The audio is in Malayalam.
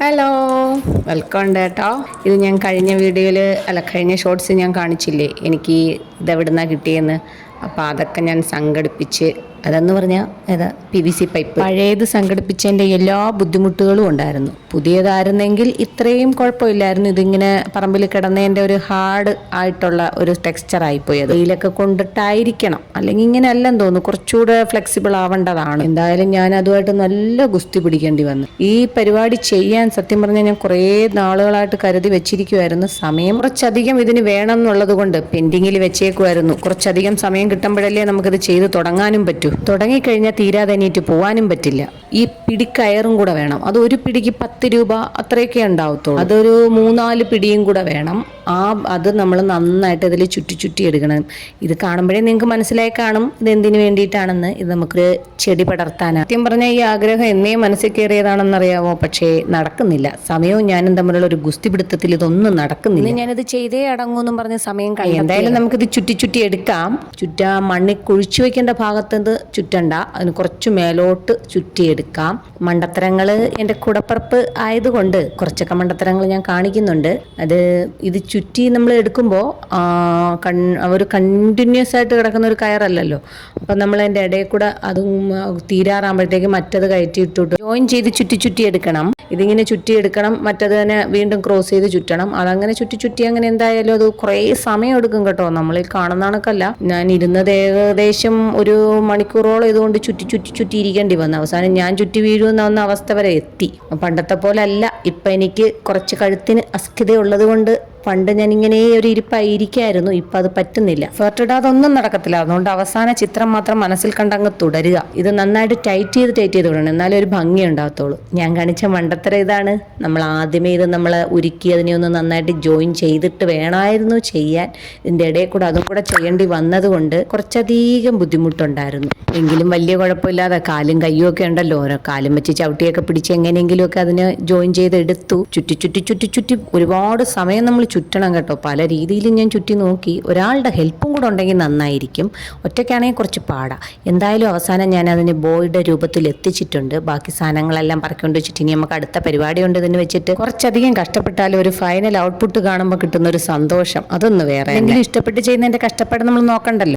ഹലോ, വെൽക്കം ഉണ്ട് കേട്ടോ. ഇത് ഞാൻ കഴിഞ്ഞ ഷോർട്സ് ഞാൻ കാണിച്ചില്ലേ എനിക്ക് ഇതെവിടുന്നാണ് കിട്ടിയെന്ന്. അപ്പോൾ അതൊക്കെ ഞാൻ സംഘടിപ്പിച്ച്, അതെന്ന് പറഞ്ഞാൽ PVC പൈപ്പ് പഴയത് സംഘടിപ്പിച്ചതിൻ്റെ എല്ലാ ബുദ്ധിമുട്ടുകളും ഉണ്ടായിരുന്നു. പുതിയതായിരുന്നെങ്കിൽ ഇത്രയും കുഴപ്പമില്ലായിരുന്നു. ഇതിങ്ങനെ പറമ്പിൽ കിടന്നതിൻ്റെ ഒരു ഹാർഡ് ആയിട്ടുള്ള ഒരു ടെക്സ്ചർ ആയിപ്പോയത്. വെയിലൊക്കെ കൊണ്ടിട്ടായിരിക്കണം, അല്ലെങ്കിൽ ഇങ്ങനെ അല്ലെന്ന് തോന്നുന്നു. കുറച്ചുകൂടെ ഫ്ലെക്സിബിൾ ആവേണ്ടതാണ്. എന്തായാലും ഞാൻ അതുമായിട്ട് നല്ല ഗുസ്തി പിടിക്കേണ്ടി വന്നു. ഈ പരിപാടി ചെയ്യാൻ സത്യം പറഞ്ഞാൽ ഞാൻ കുറേ നാളുകളായിട്ട് കരുതി വെച്ചിരിക്കുമായിരുന്നു. സമയം കുറച്ചധികം ഇതിന് വേണം എന്നുള്ളത് കൊണ്ട് പെൻഡിങ്ങിൽ വെച്ചേക്കുമായിരുന്നു. കുറച്ചധികം സമയം കിട്ടുമ്പോഴല്ലേ നമുക്കിത് ചെയ്ത് തുടങ്ങാനും പറ്റൂ. തുടങ്ങിക്കഴിഞ്ഞാൽ തീരാതെ എണീറ്റ് പോകാനും പറ്റില്ല. ഈ പിടിക്കയറും കൂടെ വേണം. അത് ഒരു പിടിക്ക് 10 രൂപ അത്രയൊക്കെ ഉണ്ടാവത്തുള്ളൂ. അതൊരു 3-4 പിടിയും കൂടെ വേണം. അത് നമ്മൾ നന്നായിട്ട് ഇതിൽ ചുറ്റി എടുക്കണം. ഇത് കാണുമ്പോഴേ നിങ്ങൾക്ക് മനസ്സിലായി കാണും ഇത് എന്തിനു വേണ്ടിയിട്ടാണെന്ന്. ഇത് നമുക്കൊരു ചെടി പടർത്താനാണ്. സത്യം പറഞ്ഞാൽ ഈ ആഗ്രഹം എന്നേ മനസ്സിൽ കയറിയതാണെന്നറിയാമോ? പക്ഷേ നടക്കുന്നില്ല. സമയവും ഞാനും തമ്മിലുള്ള ഒരു ഗുസ്തി പിടുത്തത്തിൽ ഇതൊന്നും നടക്കുന്നില്ല. ഞാനിത് ചെയ്തേ അടങ്ങൂന്നും പറഞ്ഞ് സമയം കഴിയും. എന്തായാലും നമുക്കിത് ചുറ്റി എടുക്കാം. മണ്ണിൽ കുഴിച്ചു വെക്കേണ്ട ഭാഗത്ത് ചുറ്റണ്ട, അതിന് കുറച്ച് മേലോട്ട് ചുറ്റിയെടുക്കാം. മണ്ടത്തരങ്ങൾ എൻ്റെ കൂടപ്പുറപ്പ് ആയതുകൊണ്ട് കുറച്ചൊക്കെ മണ്ടത്തരങ്ങൾ ഞാൻ കാണിക്കുന്നുണ്ട്. ഇത് ചുറ്റി നമ്മൾ എടുക്കുമ്പോൾ ഒരു കണ്ടിന്യൂസ് ആയിട്ട് കിടക്കുന്ന ഒരു കയറല്ലല്ലോ. അപ്പം നമ്മൾ അതിൻ്റെ ഇടയിൽ കൂടെ അതും തീരാറാകുമ്പോഴത്തേക്ക് മറ്റത് കയറ്റി ഇട്ടിട്ട് ജോയിൻ ചെയ്ത് ചുറ്റി എടുക്കണം. ഇതിങ്ങനെ ചുറ്റിയെടുക്കണം. മറ്റത് തന്നെ വീണ്ടും ക്രോസ് ചെയ്ത് ചുറ്റണം. അതങ്ങനെ ചുറ്റി അങ്ങനെ എന്തായാലും അത് കുറേ സമയം എടുക്കും കേട്ടോ. നമ്മളിൽ കാണുന്ന കണക്കല്ല. ഞാൻ ഇരുന്നത് ഏകദേശം ഒരു മണിക്കൂറോളം ഇതുകൊണ്ട് ചുറ്റി ഇരിക്കേണ്ടി വന്നു. അവസാനം ഞാൻ ചുറ്റി വീഴുന്ന അവസ്ഥ വരെ എത്തി. പണ്ടത്തെ പോലെ അല്ല. ഇപ്പം എനിക്ക് കുറച്ച് കഴുത്തിന് അസ്ഥിതയുള്ളത് കൊണ്ട് പണ്ട് ഞാൻ ഇങ്ങനെ ഒരു ഇരിപ്പായിരിക്കായിരുന്നു. ഇപ്പം അത് പറ്റുന്നില്ല. ഫെർട്ടിടാതെ ഒന്നും നടക്കത്തില്ല. അതുകൊണ്ട് അവസാന ചിത്രം മാത്രം മനസ്സിൽ കണ്ടങ്ങ് തുടരുക. ഇത് നന്നായിട്ട് ടൈറ്റ് ചെയ്ത് വിടണം, എന്നാലേ ഒരു ഭംഗി ഉണ്ടാകത്തുള്ളൂ. ഞാൻ കാണിച്ച മണ്ടത്തരം ഇതാണ്. നമ്മൾ ആദ്യമേ ഇത് ഉരുക്കി അതിനെ ഒന്ന് നന്നായിട്ട് ജോയിൻ ചെയ്തിട്ട് വേണമായിരുന്നു ചെയ്യാൻ. ഇതിൻ്റെ ഇടയിൽ കൂടെ അതും കൂടെ ചെയ്യേണ്ടി വന്നതുകൊണ്ട് കുറച്ചധികം ബുദ്ധിമുട്ടുണ്ടായിരുന്നു. എങ്കിലും വലിയ കുഴപ്പമില്ലാതെ കാലും കയ്യും ഒക്കെ ഉണ്ടല്ലോ. ഓരോ കാലും വെച്ച് ചവിട്ടിയൊക്കെ പിടിച്ച് എങ്ങനെയെങ്കിലുമൊക്കെ അതിനെ ജോയിൻ ചെയ്തെടുത്തു. ചുറ്റി ഒരുപാട് സമയം നമ്മൾ ചുറ്റണം കേട്ടോ. പല രീതിയിലും ഞാൻ ചുറ്റി നോക്കി. ഒരാളുടെ ഹെൽപ്പും കൂടെ ഉണ്ടെങ്കിൽ നന്നായിരിക്കും. ഒറ്റയ്ക്കാണെങ്കിൽ കുറച്ച് പാടാം. എന്തായാലും അവസാനം ഞാൻ അതിന് ബോയുടെ രൂപത്തിൽ എത്തിച്ചിട്ടുണ്ട്. ബാക്കി സാധനങ്ങളെല്ലാം പറക്കൊണ്ട് വെച്ചിട്ട് ഇനി നമുക്ക് അടുത്ത പരിപാടി ഉണ്ട്. ഇതിന് വെച്ചിട്ട് കുറച്ചധികം കഷ്ടപ്പെട്ടാലും ഒരു ഫൈനൽ ഔട്ട്പുട്ട് കാണുമ്പോൾ കിട്ടുന്ന ഒരു സന്തോഷം അതൊന്ന് വേറെ. എന്തെങ്കിലും ഇഷ്ടപ്പെട്ട് ചെയ്യുന്നതിൻ്റെ കഷ്ടപ്പാട് നമ്മൾ നോക്കണ്ടല്ലോ.